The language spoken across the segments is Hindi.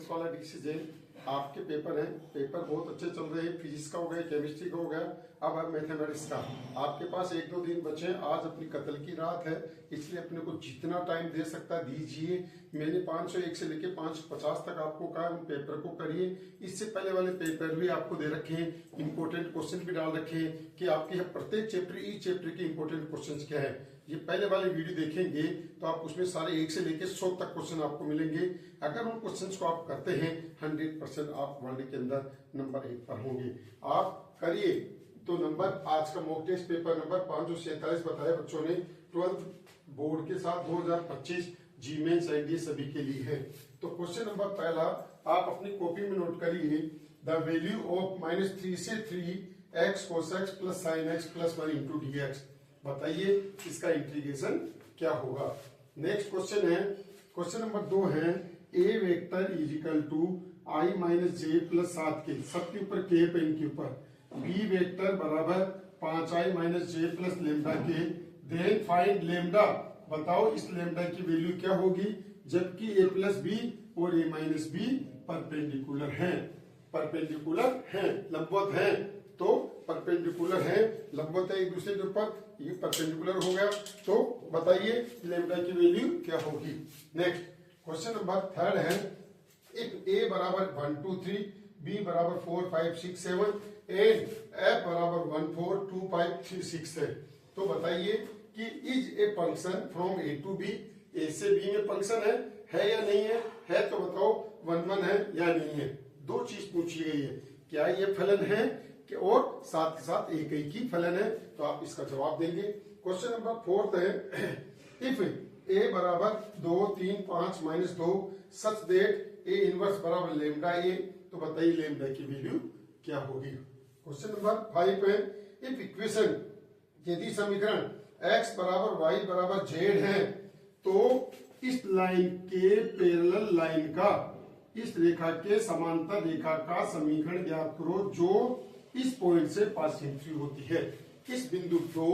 मैथमेटिक्स वाला डिसीजन आपके पेपर हैं, पेपर बहुत अच्छे चल रहे हैं। फिजिक्स का हो गया, केमिस्ट्री का हो गया, अब मैथमेटिक्स का। आपके पास 1-2 दिन बचे हैं। आज अपनी कत्ल की रात है, इसलिए अपने को जितना टाइम दे सकता दीजिए। मैंने 501 से लेके 550 तक आपको कहा उन पेपर को करिए। इससे पहले वाले पेपर भी आपको दे रखे हैं, इंपॉर्टेंट क्वेश्चन भी डाल रखे हैं कि आपके प्रत्येक चैप्टर ईच चैप्टर के इंपॉर्टेंट क्वेश्चन क्या है। ये पहले वाले वीडियो देखेंगे तो आप उसमें सारे 1 से लेके 100 तक क्वेश्चन आपको मिलेंगे। अगर उन क्वेश्चंस को आप करते हैं 100% आप वर्ल्ड के अंदर नंबर 1 पर होंगे। आप करिए तो नंबर आज का मॉक टेस्ट पेपर नंबर 547 बताया बच्चों ने 12th बोर्ड के साथ 2025 जी मेंस एनडीए सभी के लिए है। तो क्वेश्चन नंबर पहला आप अपनी कॉपी में नोट करिए। द वैल्यू ऑफ -3 से 3 x cos x plus sin x plus 1 into dx। बताइए इसका इंटीग्रेशन क्या होगा। नेक्स्ट क्वेश्चन है, क्वेश्चन नंबर 2 है a vector is equal to i minus J plus 7 K, सबके ऊपर के पेन के ऊपर, b वेक्टर बराबर 5i minus J plus lambda के, देन फाइंड लेमडा। बताओ इस लेमडा की वैल्यू क्या होगी जबकि a प्लस बी और a माइनस बी परपेंडिकुलर हैं। परपेंडिकुलर हैं, लंबवत हैं, तो परपेंडिकुलर है, लंबवत है एक दूसरे के ऊपर, ये परपेंडिकुलर हो गया। तो बताइए लेमडा की वैल्यू क्या होगी। नेक्स्ट क्वेश्चन नंबर 3 है, एक a बराबर 1 2 3, b बराबर 4 5 6 7 एंड f बराबर 1 4 2 5 3 6 है। तो बताइए कि is a function from a to b, a से b में फंक्शन है या नहीं है तो बताओ 1 1 है या नहीं है। दो चीज पूछी गई है, क्या ये फलन है कि और साथ के साथ एक ही फलन है, तो आप इसका जवाब देंगे। क्वेश्चन नंबर 4 है, इफ a बराबर 2 3 5 minus 2 such that a inverse बराबर लेमडा a, तो बताइए लेमडा की वैल्यू क्या होगी। क्वेश्चन नंबर 5 है, इफ इक्वेशन, यदि समीकरण x बराबर y बराबर z है तो इस लाइन के पैरेलल लाइन का, इस रेखा के समांतर रेखा का समीकरण ज्ञात करो जो इस पॉइंट से पास थ्री होती है। इस बिंदु 2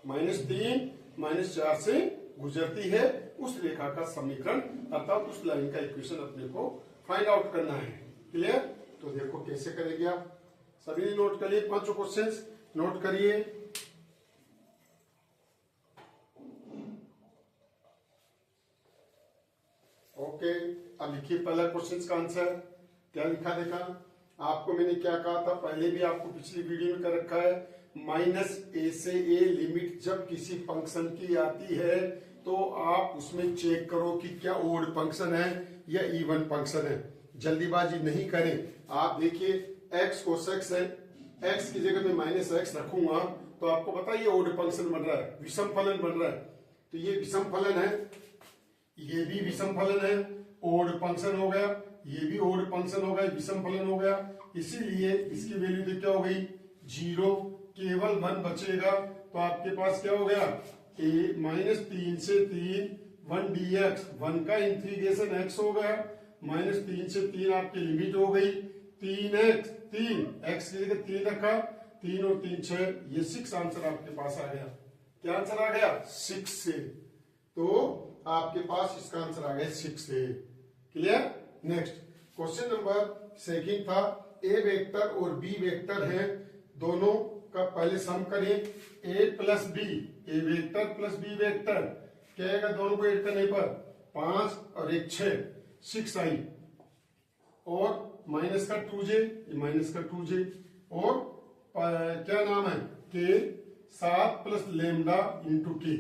-3 -4 से गुजरती है, उस रेखा का समीकरण अर्थात उस लाइन का इक्वेशन अपने को फाइंड आउट करना है। क्लियर? तो देखो कैसे करेंगे आप, सभी ने नोट करिए, 5 क्वेश्चंस नोट करिए। ओके, अब लिखिए पहला क्वेश्चन का आंसर। क्या लिखा देखा आपको, मैंने क्या कहा था पहले भी आपको पिछली वीडियो में कर रखा है, -a से a लिमिट जब किसी फंक्शन की आती है तो आप उसमें चेक करो कि क्या ओड फंक्शन है या इवन फंक्शन है। जल्दीबाजी नहीं करें। आप देखिए x cos x है, x की जगह में -x रखूंगा तो आपको पता है ये ओड फंक्शन बन रहा है, विषम फलन बन रहा है। तो ये विषम फलन है, ये भी विषम फलन है, ओड फंक्शन हो गया, ये भी ओड फंक्शन हो गया, विषम फलन हो गया। इसीलिए इसकी वैल्यू तो क्या हो गई 0, केवल 1 बचेगा। तो आपके पास क्या हो गया -3 से 3 1 dx, 1 का इंटीग्रेशन x हो गया, -3 से 3 आपकी लिमिट हो गई 3x, 3x की जगह 3 रखा, 3 और 3 6, ये 6 आंसर आपके पास आ गया। क्या आंसर आ गया 6 से, तो आपके पास इसका आंसर आ गया 6 से। क्लियर? नेक्स्ट क्वेश्चन नंबर 2 था, a वेक्टर और b वेक्टर है, दोनों का पहले सम करें। a plus B, A vector plus B vector क्या आएगा, दोनों को ऐड करने पर 5 और 1 6 आई, और माइनस का 2j, माइनस का 2j, और क्या नाम है के 7 प्लस लेमडा इंटू के,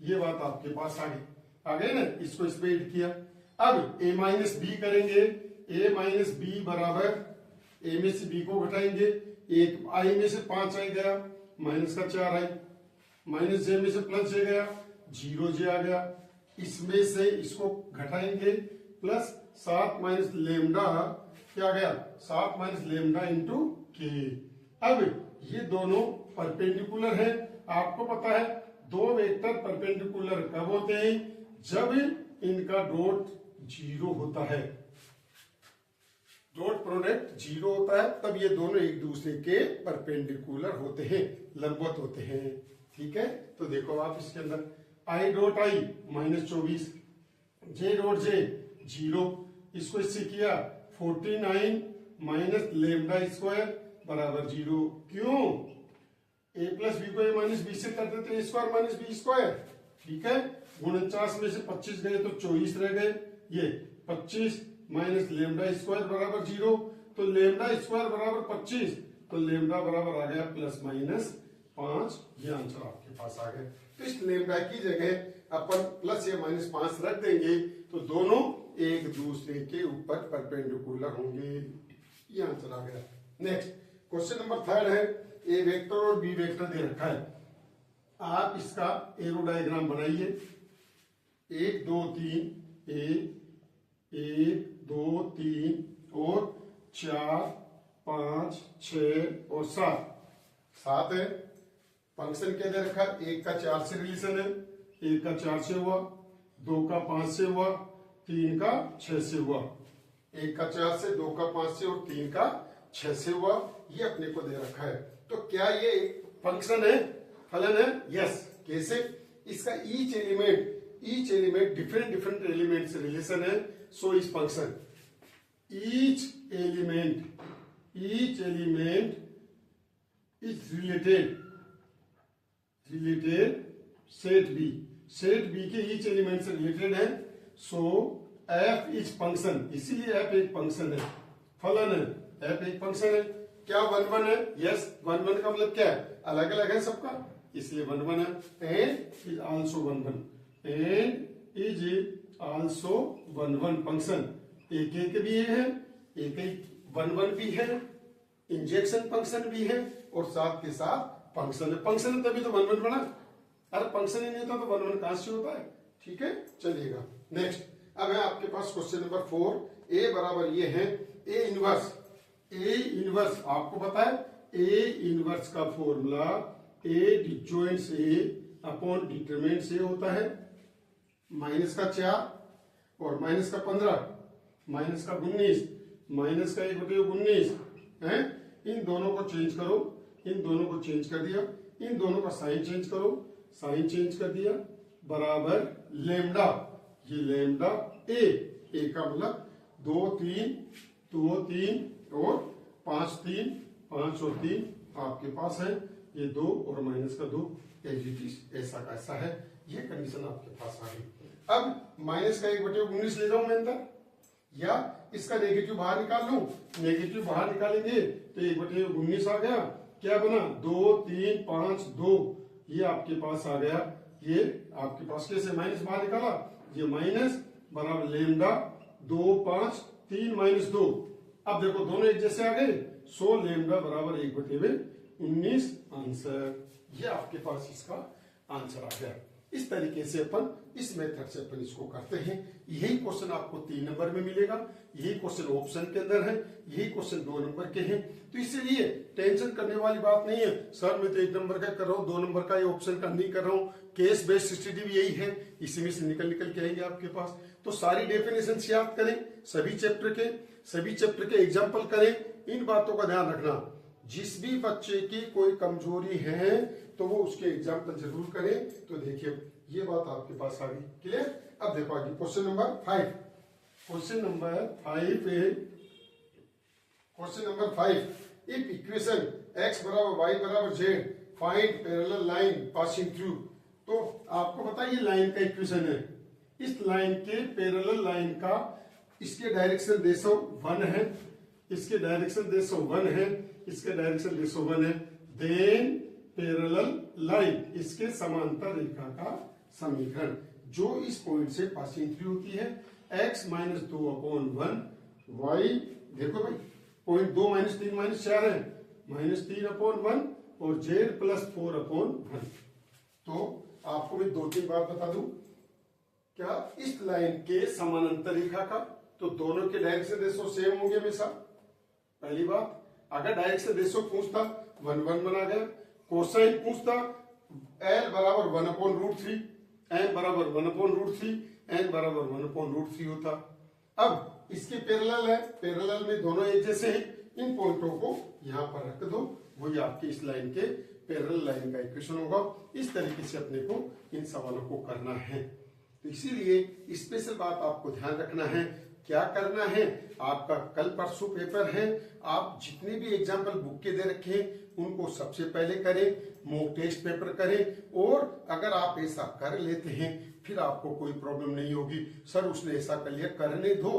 ये बात आपके पास आ गई ना, इसको इस पे ऐड किया। अब a माइनस बी करेंगे, a माइनस बी बराबर a में से b को घटाएंगे, एक i में से 5 आई गया, माइनस का 4 आई, माइनस j में से प्लस j गया, 0j आ गया, इसमें से इसको घटाएंगे, प्लस 7 माइनस लेमडा क्या गया 7 माइनस लेमडा इंटू के। अब ये दोनों परपेंडिकुलर है, आपको पता है दो वेक्टर परपेंडिकुलर कब होते हैं, जब इनका डॉट 0 होता है, डॉट प्रोडक्ट 0 होता है, तब ये दोनों एक दूसरे के परपेंडिकुलर होते हैं, लंबवत होते हैं। ठीक है, तो देखो आप इसके अंदर i dot i -24, j dot j 0, इसको इससे किया 49 माइनस लेमडा स्क्वायर बराबर 0। क्यों? ए प्लस बी को ए माइनस बी से कर देते ए स्क्वायर माइनस बी स्क्वायर। ठीक है, 49 में से 25 गए तो 24 रह गए। ये 25 माइनस लेमडा स्क्वायर बराबर 0, तो लेमडा स्क्वायर बराबर 25, तो लेमडा बराबर आ गया प्लस माइनस 5। ये आंसर आपके पास आ गया। तो इस लेमडा की जगह अपन प्लस या माइनस 5 रख देंगे तो दोनों एक दूसरे के ऊपर परपेंडिकुलर होंगे। ये आंसर आ गया। नेक्स्ट क्वेश्चन नंबर 3 है, ए वेक्टर और बी वेक्टर दे रखा है। आप इसका एरो डायग्राम बनाइए। 1 2 3 1 2 3 और 4 5 6 और 7 है। फंक्शन क्या दे रखा है? 1 का 4 से रिलेशन है, 1 का 4 से हुआ, 2 का 5 से हुआ, 3 का 6 से हुआ। 1 का 4 से, 2 का 5 से और 3 का 6 से हुआ। ये अपने को दे रखा है। तो क्या ये फंक्शन है, फलन है? यस। कैसे? इसका ईच एलिमेंट डिफरेंट एलिमेंट से रिलेशन है। सो इस function each element is related set B के ईच एलिमेंट से रिलेटेड है। सो एफ इज फंक्शन, इसीलिए एफ एक फंक्शन है, फलन है। एफ एक फंक्शन है। क्या 1 1 है? यस। 1 1 का मतलब क्या है? अलग अलग है सबका, इसलिए 1 1 है। And is also 1 1, and is also 1 1 function. एक भी है, एक 1 1 भी है, इंजेक्शन फंक्शन भी है और साथ के साथ फंक्शन है। फंक्शन है तभी तो 1 1 बना। अरे फंक्शन ही नहीं होता तो 1 1 कहां से होता है? ठीक है, चलिएगा। नेक्स्ट अब है आपके पास क्वेश्चन नंबर 4। ए बराबर ये है ए इनवर्स आपको पता है ए इनवर्स का फॉर्मूला ए डिजॉइंट ए अपॉन डिटरमिनेंट से होता है। माइनस का 4 और माइनस का 15, माइनस का 19, माइनस का 1/19 है। इन दोनों को चेंज करो, इन दोनों को चेंज कर दिया, इन दोनों का साइन चेंज करो, साइन चेंज कर दिया, बराबर लेमडा। ये लेमडा ए का मतलब 2 3 और 5 3, 5 और 3 आपके पास है। ये 2 और माइनस का 2 ऐसा का ऐसा है। ये कंडीशन आपके पास आ गई। अब माइनस का 1/19 ले जाऊं मैं अंदर, या इसका नेगेटिव बाहर निकाल लूं। नेगेटिव बाहर निकालेंगे तो 1/19 आ गया। क्या बना? 2 3 5 2, ये आपके पास आ गया। ये आपके पास कैसे माइनस बाहर निकाला? ये माइनस बराबर लेमडा 2 5 3 माइनस 2। अब देखो दोनों एक जैसे आ गए। सो लेमडा बराबर 1/19 आंसर। ये आपके पास इसका आंसर आ गया। इस तरीके से अपन इस मेथड से अपन इसको करते हैं। यही क्वेश्चन आपको 3 नंबर में मिलेगा, यही क्वेश्चन ऑप्शन के अंदर है, यही क्वेश्चन 2 नंबर के हैं। तो इसलिए टेंशन करने वाली बात नहीं है। सर मैं तो 1 नंबर का कर रहा हूँ, 2 नंबर का ये ऑप्शन का नहीं कर रहा हूँ। केस बेस्ड स्टडी भी यही है, इसी में से निकल के आएंगे आपके पास। तो सारी डेफिनेशन याद करें, सभी चैप्टर के एग्जाम्पल करें। इन बातों का ध्यान रखना, जिस भी बच्चे की कोई कमजोरी है तो वो उसके एग्जाम्पल जरूर करें। तो देखिए ये बात आपके पास आ गई। क्लियर? अब देखो आगे question number 5। Question number 5 if equation x बराबर y बराबर z find parallel line passing through. तो आपको पता है ये लाइन का इक्वेशन है। इस लाइन के पैरेलल लाइन का इसके डायरेक्शन देशो 1 है, इसके डायरेक्शन देशो 1 है, इसके डायरेक्शन देशो 1 है। देन पैरेलल लाइन, इसके समांतर रेखा का समीकरण जो इस पॉइंट से पासिंग थ्रू होती है। x माइनस 2/1 y, देखो भाई पॉइंट 2 माइनस 3 माइनस 4 है, -3/1 और z प्लस 4/1। तो आपको मैं 2-3 बात बता दूं क्या इस लाइन के समानांतर रेखा का, तो दोनों के डायरेक्शन रेशो सेम होंगे हमेशा। पहली बात, अगर डायरेक्शन रेशो पूछता 1 बना गया। कोसाइन पूछता l बराबर 1/√3, n बराबर 1/√3, n बराबर 1/√3 होता। अब इसके पैरेलल है, पैरेलल में दोनों एक जैसे हैं। इन पॉइंटों को यहां पर रख दो, वही आपके इस लाइन के पैरेलल लाइन का इक्वेशन होगा। इस तरीके से अपने को इन सवालों को करना है। तो इसीलिए स्पेशल बात आपको ध्यान रखना है, क्या करना है, आपका कल परसों पेपर है, आप जितने भी एग्जाम्पल बुक के दे रखे हैं उनको सबसे पहले करें, मॉक टेस्ट पेपर करें। और अगर आप ऐसा कर लेते हैं फिर आपको कोई प्रॉब्लम नहीं होगी। सर उसने ऐसा कर लिया, करने दो।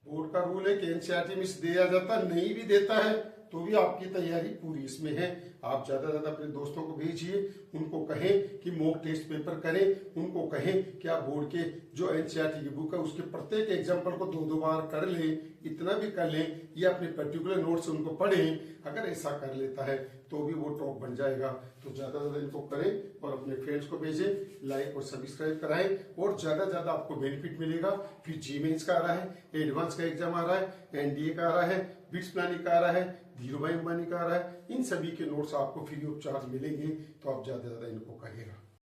बोर्ड का रूल है कि एनसीईआरटी में दिया जाता, नहीं भी देता है तो भी आपकी तैयारी पूरी इसमें है। आप ज्यादा ज्यादा अपने दोस्तों को भेजिए, उनको कहें कि मॉक टेस्ट पेपर करें, उनको कहें कि आप बोर्ड के जो एनसीईआरटी की बुक है उसके प्रत्येक एग्जाम्पल को 2-2 बार कर लें, इतना भी कर लें, या अपने पर्टिकुलर नोट्स उनको पढ़ें। अगर ऐसा कर लेता है तो भी वो टॉप बन जाएगा। तो ज्यादा ज्यादा इनको करें और अपने फ्रेंड्स को भेजें, लाइक और सब्सक्राइब कराएं और ज्यादा ज्यादा आपको बेनिफिट मिलेगा। फिर जी मेंस का आ रहा है, एडवांस का एग्जाम आ रहा है, एनडीए का आ रहा है, बिट्स प्लानिंग का आ रहा है, धीरूभाई अंबानी का आ रहा है, इन सभी के नोट्स आपको फ्री ऑफ चार्ज मिलेंगे। तो आप ज्यादा ज्यादा इनको करिएगा।